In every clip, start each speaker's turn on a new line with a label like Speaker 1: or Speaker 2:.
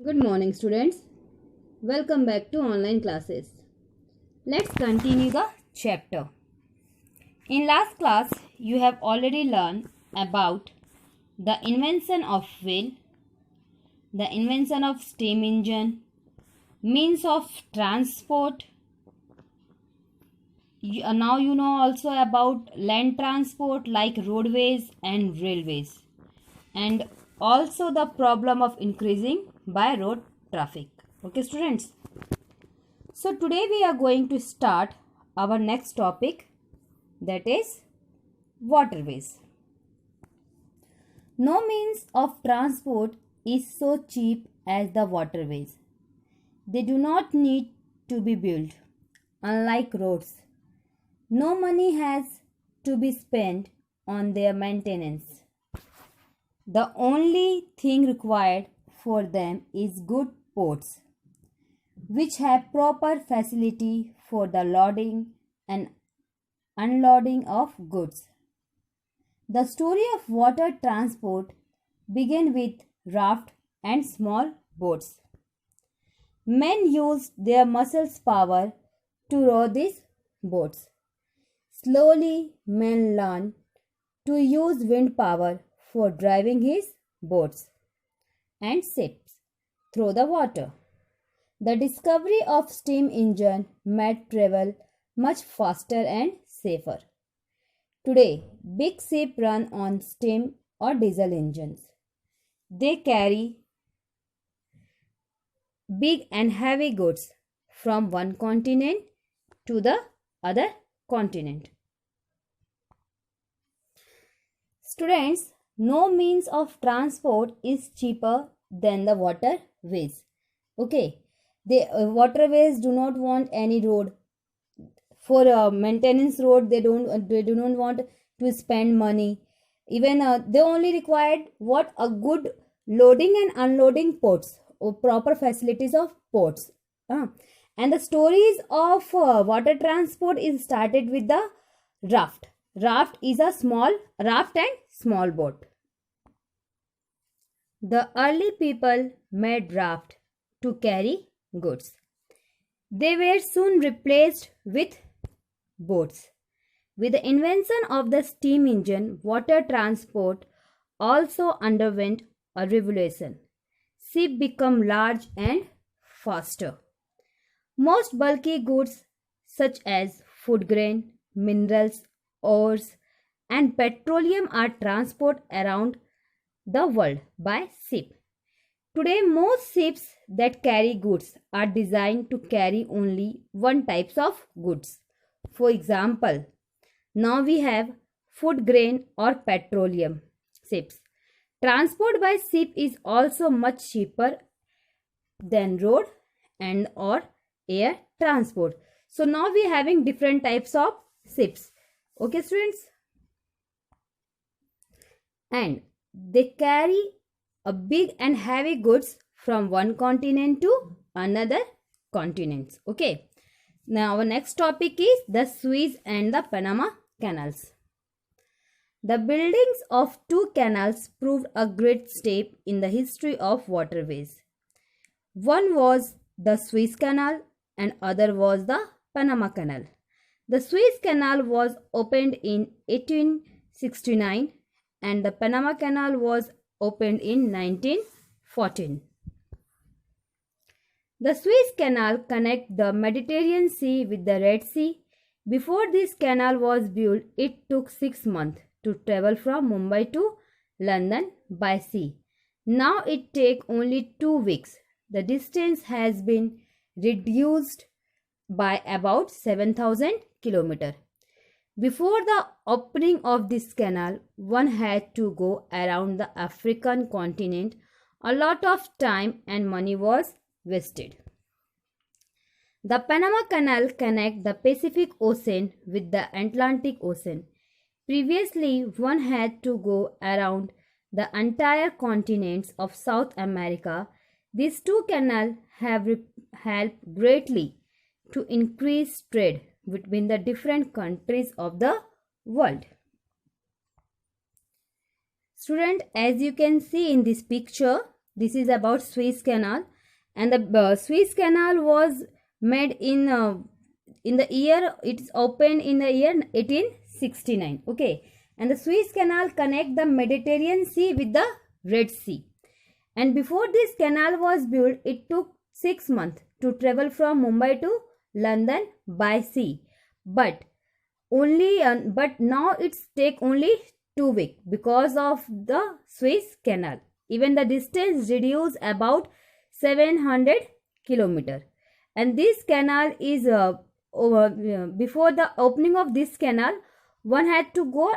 Speaker 1: Good morning, students. Welcome back to online classes. Let's continue the chapter. In last class, you have already learned about the invention of wheel, the invention of steam engine, means of transport. Now you know also about land transport like roadways and railways, and also the problem of increasing by road traffic. Okay, students. So today we are going to start our next topic, that is waterways. No means of transport is so cheap as the waterways. They do not need to be built. Unlike roads, no money has to be spent on their maintenance. The only thing required for them is good ports, which have proper facility for the loading and unloading of goods. The story of water transport began with raft and small boats. Men used their muscles power to row these boats. Slowly, men learned to use wind power for driving his boats and ships through the water. The discovery of steam engine made travel much faster and safer. Today, big ships run on steam or diesel engines. They carry big and heavy goods from one continent to the other continent. Students, no means of transport is cheaper than the waterways. Okay, the waterways do not want any road for maintenance road. They do not want to spend money. Even they only required what a good loading and unloading ports or proper facilities of ports. And the stories of water transport is started with the raft. Raft is a small raft and small boat. The early people made raft to carry goods. They were soon replaced with boats. With the invention of the steam engine, water transport also underwent a revolution. Ships became large and faster. Most bulky goods such as food grain, minerals, ores, and petroleum are transported around the world by ship. Today, most ships that carry goods are designed to carry only one types of goods. For example, now we have food grain or petroleum ships. Transport by ship is also much cheaper than road and or air transport. So now we are having different types of ships. Okay, students? And they carry a big and heavy goods from one continent to another continents. Okay. Now our next topic is the Suez and the Panama canals. The buildings of two canals proved a great step in the history of waterways. One was the Suez Canal and other was the Panama Canal. The Suez Canal was opened in 1869 and the Panama Canal was opened in 1914. The Suez Canal connects the Mediterranean Sea with the Red Sea. Before this canal was built, it took 6 months to travel from Mumbai to London by sea. Now it takes only 2 weeks. The distance has been reduced by about 7,000 kilometers. Before the opening of this canal, one had to go around the African continent. A lot of time and money was wasted. The Panama Canal connects the Pacific Ocean with the Atlantic Ocean. Previously, one had to go around the entire continents of South America. These two canals have helped greatly to increase trade between the different countries of the world. Student, as you can see in this picture, This is about Suez Canal, and the Suez Canal was made in the year, it's opened in the year 1869. Okay, and the Suez Canal connect the Mediterranean Sea with the Red Sea. And before this canal was built, it took 6 months to travel from Mumbai to London by sea. But but now it's take only 2 weeks because of the Suez Canal. Even the distance reduced about 700 kilometer. And this canal is before the opening of this canal, one had to go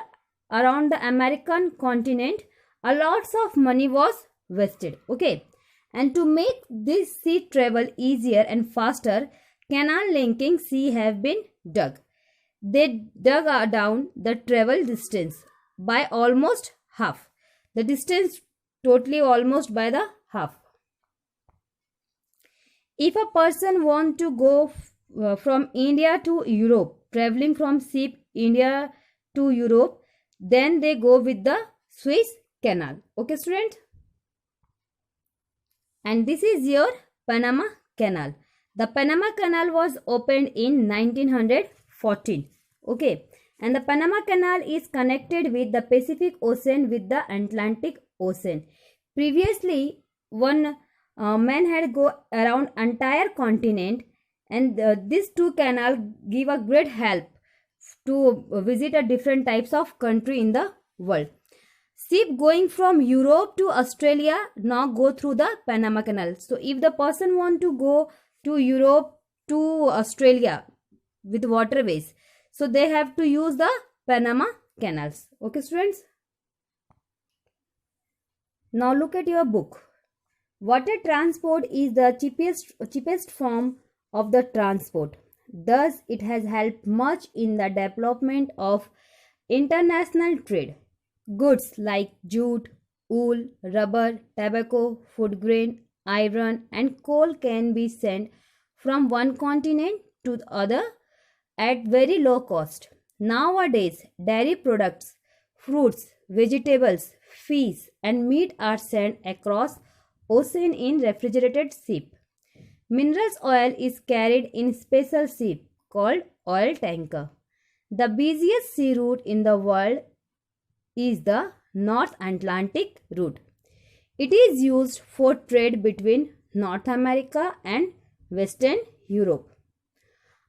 Speaker 1: around the American continent. A lots of money was wasted. Okay, and to make this sea travel easier and faster, canal linking sea have been dug. They dug down the travel distance by almost half. The distance totally almost by the half. If a person want to go from India to Europe, traveling from ship India to Europe, then they go with the Suez Canal. Okay, student? And this is your Panama Canal. The Panama Canal was opened in 1914. Okay, and the Panama Canal is connected with the Pacific Ocean with the Atlantic Ocean. Previously, one man had go around entire continent, and these two canals give a great help to visit a different types of country in the world. Ship going from Europe to Australia now go through the Panama Canal. So if the person want to go to Europe to Australia with waterways, so they have to use the Panama Canals. Okay, students? Now look at your book. Water transport is the cheapest form of the transport. Thus, it has helped much in the development of international trade. Goods like jute, wool, rubber, tobacco, food grain, iron, and coal can be sent from one continent to the other at very low cost. Nowadays, dairy products, fruits, vegetables, fish, and meat are sent across ocean in refrigerated ship. Minerals oil is carried in special ship called oil tanker. The busiest sea route in the world is the North Atlantic route. It is used for trade between North America and Western Europe.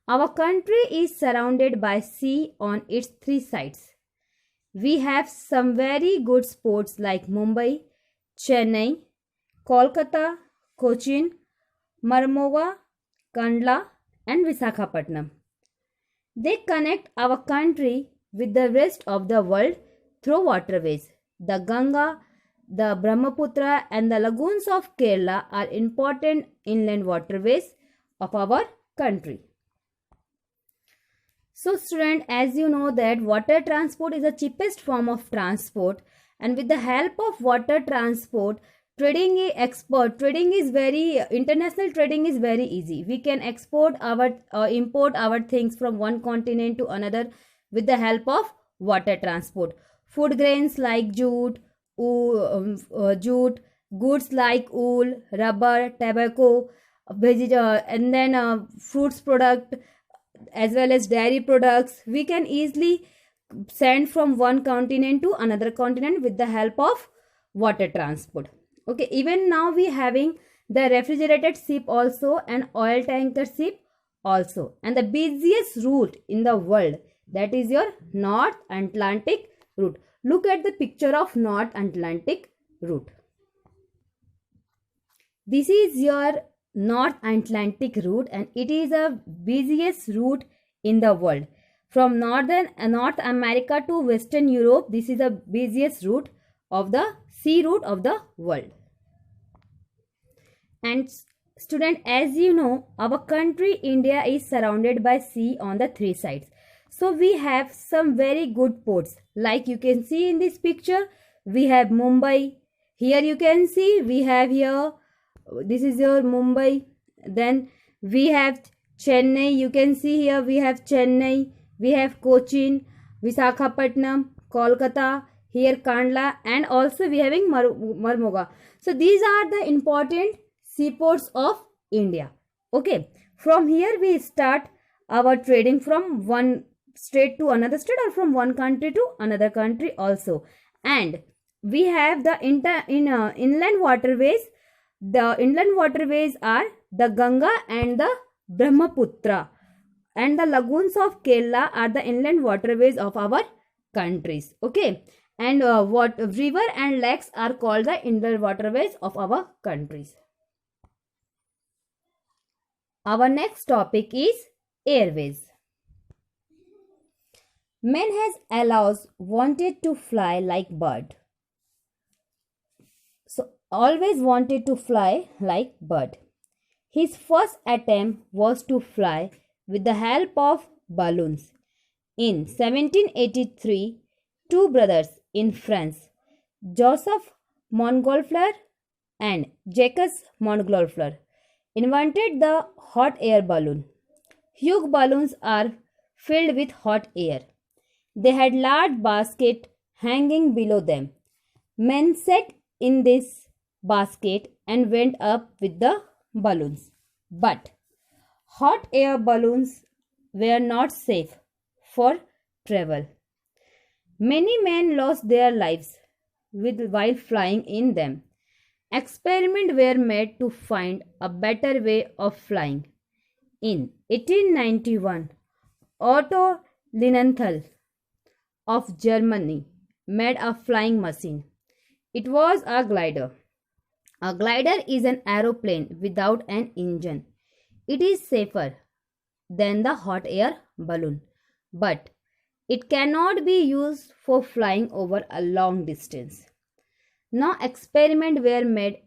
Speaker 1: Our country is surrounded by sea on its 3 sides. We have some very good ports like Mumbai, Chennai, Kolkata, Cochin, Marmora, Kandla, and Visakhapatnam. They connect our country with the rest of the world through waterways. The Ganga, the Brahmaputra, and the lagoons of Kerala are important inland waterways of our country. So student, as you know that water transport is the cheapest form of transport, and with the help of water transport, international trading is very easy. We can export import our things from one continent to another with the help of water transport. Food grains like jute, goods like wool, rubber, tobacco, and then fruits product as well as dairy products, we can easily send from one continent to another continent with the help of water transport. Okay, even now we having the refrigerated ship also and oil tanker ship also, and the busiest route in the world, that is your North Atlantic route. Look at the picture of North Atlantic route. This is your North Atlantic route, and it is the busiest route in the world. From North America to Western Europe, this is the busiest route of the sea route of the world. And student, as you know, our country India is surrounded by sea on the 3 sides. So we have some very good ports. Like you can see in this picture, we have Mumbai. Here you can see we have here, this is your Mumbai. Then we have Chennai. You can see here we have Chennai. We have Cochin, Visakhapatnam, Kolkata, here Kandla, and also we having Marmoga. So these are the important seaports of India. Okay, from here we start our trading from one state to another state or from one country to another country also. And we have the inland waterways. The inland waterways are the Ganga and the Brahmaputra, and the lagoons of Kerala are the inland waterways of our countries. Okay, and what river and lakes are called the inland waterways of our countries. Our next topic is airways. Man has always wanted to fly like bird. So always wanted to fly like bird. His first attempt was to fly with the help of balloons. In 1783, two brothers in France, Joseph Montgolfier and Jacques Montgolfier, invented the hot air balloon. Huge balloons are filled with hot air. They had large basket hanging below them. Men sat in this basket and went up with the balloons. But hot air balloons were not safe for travel. Many men lost their lives while flying in them. Experiments were made to find a better way of flying. In 1891, Otto Lilienthal of Germany made a flying machine. It was a glider. A glider is an aeroplane without an engine. It is safer than the hot air balloon, but it cannot be used for flying over a long distance. Now experiments were made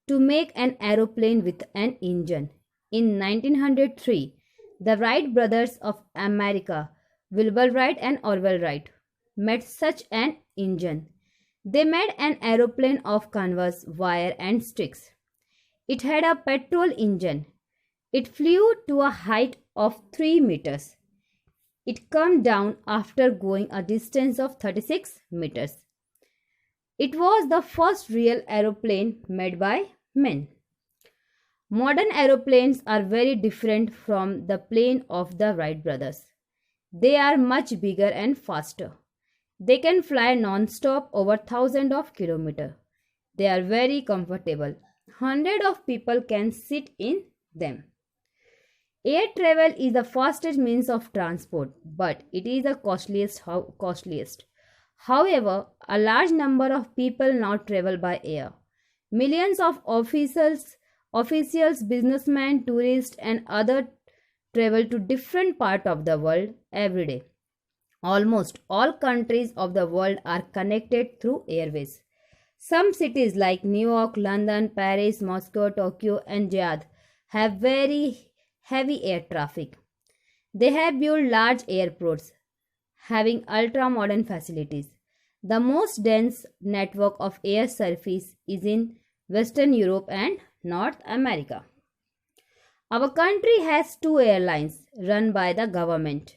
Speaker 1: to make an aeroplane with an engine. In 1903, the Wright brothers of America, Wilbur Wright and Orville Wright, made such an engine. They made an aeroplane of canvas, wire and sticks. It had a petrol engine. It flew to a height of 3 meters. It came down after going a distance of 36 meters. It was the first real aeroplane made by men. Modern aeroplanes are very different from the plane of the Wright brothers. They are much bigger and faster. They can fly non-stop over thousands of kilometers. They are very comfortable. Hundreds of people can sit in them. Air travel is the fastest means of transport, but it is the costliest. However, a large number of people now travel by air. Millions of officials, businessmen, tourists, and others travel to different parts of the world every day. Almost all countries of the world are connected through airways. Some cities like New York, London, Paris, Moscow, Tokyo, and Riyadh have very heavy air traffic. They have built large airports having ultra-modern facilities. The most dense network of air surface is in Western Europe and North America. Our country has two airlines run by the government.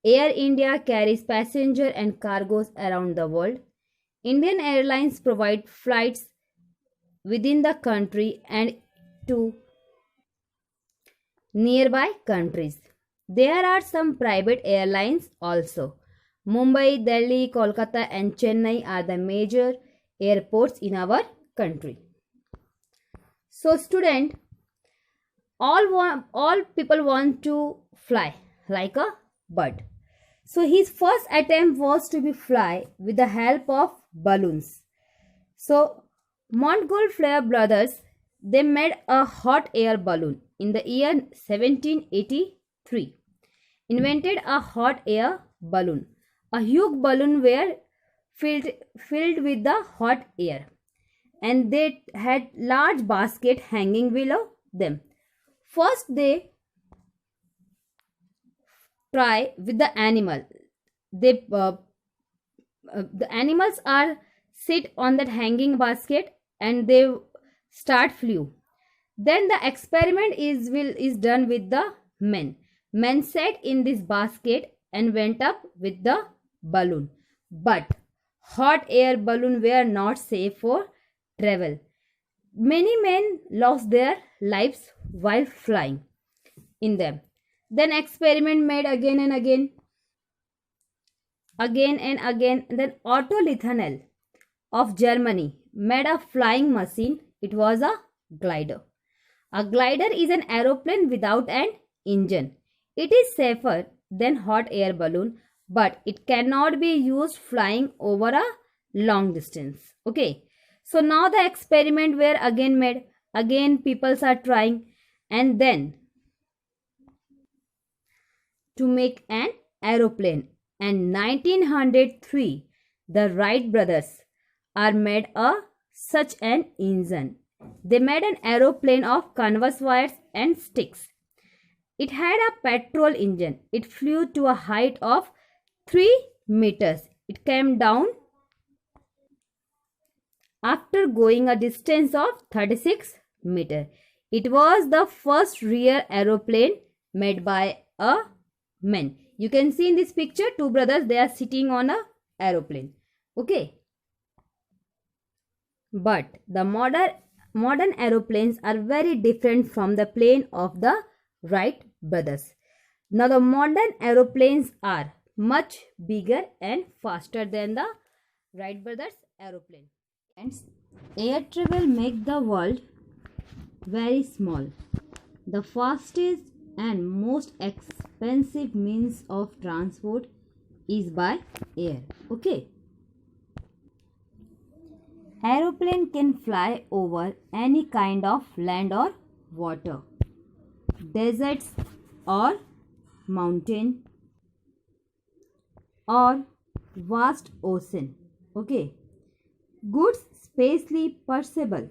Speaker 1: Air India carries passengers and cargoes around the world. Indian Airlines provide flights within the country and to nearby countries. There are some private airlines also. Mumbai, Delhi, Kolkata and Chennai are the major airports in our country. So student, all people want to fly like a bird. So his first attempt was to be fly with the help of balloons. So Montgolfier brothers, they made a hot air balloon in the year 1783. Invented a hot air balloon. A huge balloon were filled with the hot air, and they had large basket hanging below them. First they try with the animal. The animals are sit on that hanging basket and they start flew. Then the experiment is done with the men. Men sat in this basket and went up with the balloon. But hot air balloons were not safe for travel. Many men lost their lives while flying in them. Then experiment made again and again, again and again. Then Otto Lithanel of Germany made a flying machine. It was a glider. A glider is an aeroplane without an engine. It is safer than hot air balloon, but it cannot be used flying over a long distance. Okay. So now the experiment were again made. Again people are trying, and then to make an aeroplane. And 1903 the Wright brothers are made a such an engine. They made an aeroplane of canvas wires and sticks. It had a petrol engine. It flew to a height of 3 meters. It came down after going a distance of 36 meters. It was the first real aeroplane made by a man. You can see in this picture two brothers, they are sitting on a aeroplane. Okay. But the modern aeroplanes are very different from the plane of the Wright brothers. Now the modern aeroplanes are much bigger and faster than the Wright brothers aeroplane. And air travel make the world very small. The fastest and most expensive means of transport is by air. Okay. Aeroplane can fly over any kind of land or water, deserts or mountain or vast ocean. Okay. Goods spatially perishable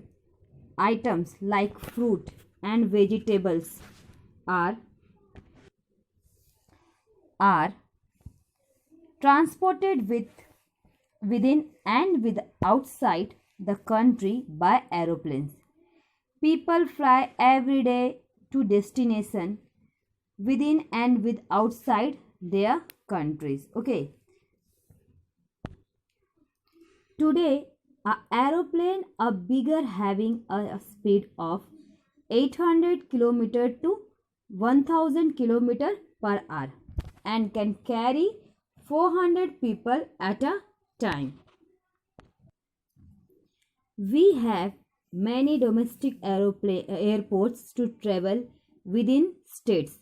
Speaker 1: items like fruit and vegetables are transported within and outside the country by aeroplanes. People fly every day to destination within and outside their countries. Okay. Today, an aeroplane are bigger having a speed of 800 km to 1000 km per hour and can carry 400 people at a time. We have many domestic airports to travel within states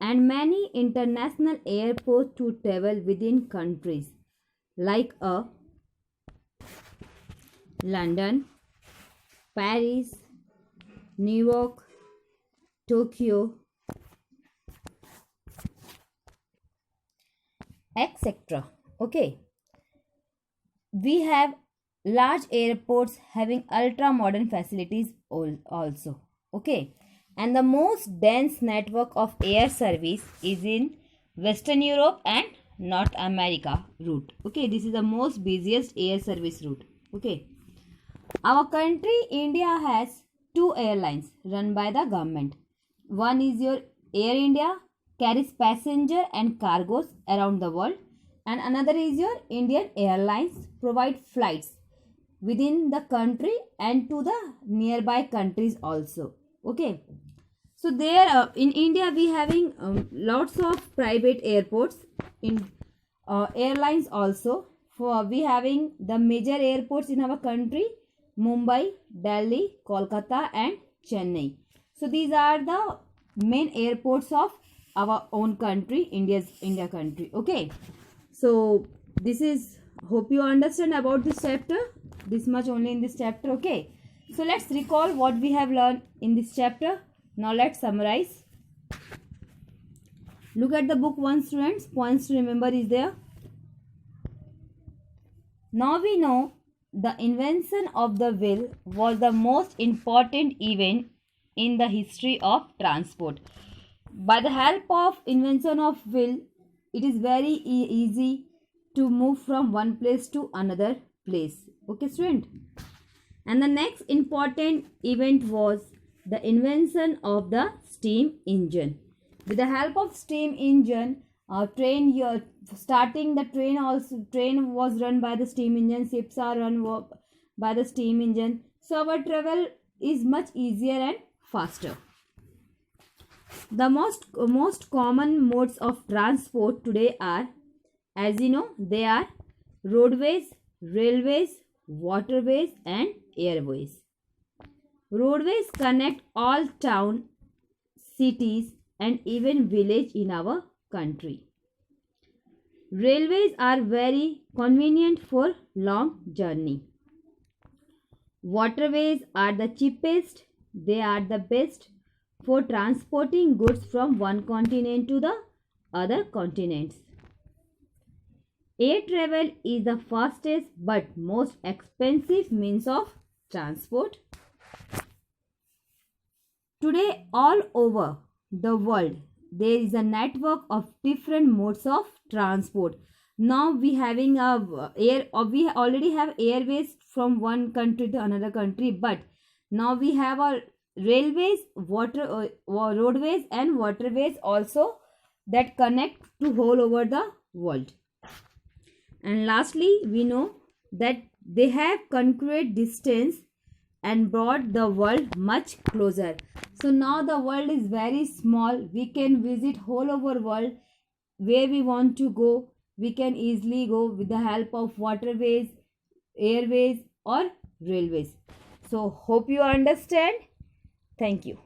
Speaker 1: and many international airports to travel within countries like London, Paris, New York, Tokyo, etc. Okay. We have large airports having ultra modern facilities also. Okay. And the most dense network of air service is in Western Europe and North America route. Okay. This is the most busiest air service route. Okay. Our country India has two airlines run by the government. One is your Air India, carries passenger and cargoes around the world, and another is your Indian Airlines, provide flights within the country and to the nearby countries also. Okay. So there in India we having lots of private airports in airlines also. For we having the major airports in our country: Mumbai, Delhi, Kolkata and Chennai. So these are the main airports of our own country, India country. Okay. So this is, hope you understand about this chapter. This much only in this chapter. Okay. So let's recall what we have learned in this chapter. Now let's summarize. Look at the book one, students. Points to remember is there. Now we know the invention of the wheel was the most important event in the history of transport. By the help of invention of wheel, it is very easy to move from one place to another place. Okay, student. And the next important event was the invention of the steam engine. With the help of steam engine, Train your starting the train also, train was run by the steam engine, ships are run by the steam engine, so our travel is much easier and faster. The most common modes of transport today are, as you know, they are roadways, railways, waterways and airways. Roadways connect all town, cities and even village in our country. Railways are very convenient for long journey. Waterways are the cheapest, they are the best for transporting goods from one continent to the other continents. Air travel is the fastest but most expensive means of transport. Today, all over the world, there is a network of different modes of transport. Now we having we already have airways from one country to another country, but now we have our railways, roadways and waterways also that connect to whole over the world. And lastly, we know that they have conquered distance and brought the world much closer. So now the world is very small. We can visit whole over world where we want to go. We can easily go with the help of waterways, airways or railways. So hope you understand. Thank you.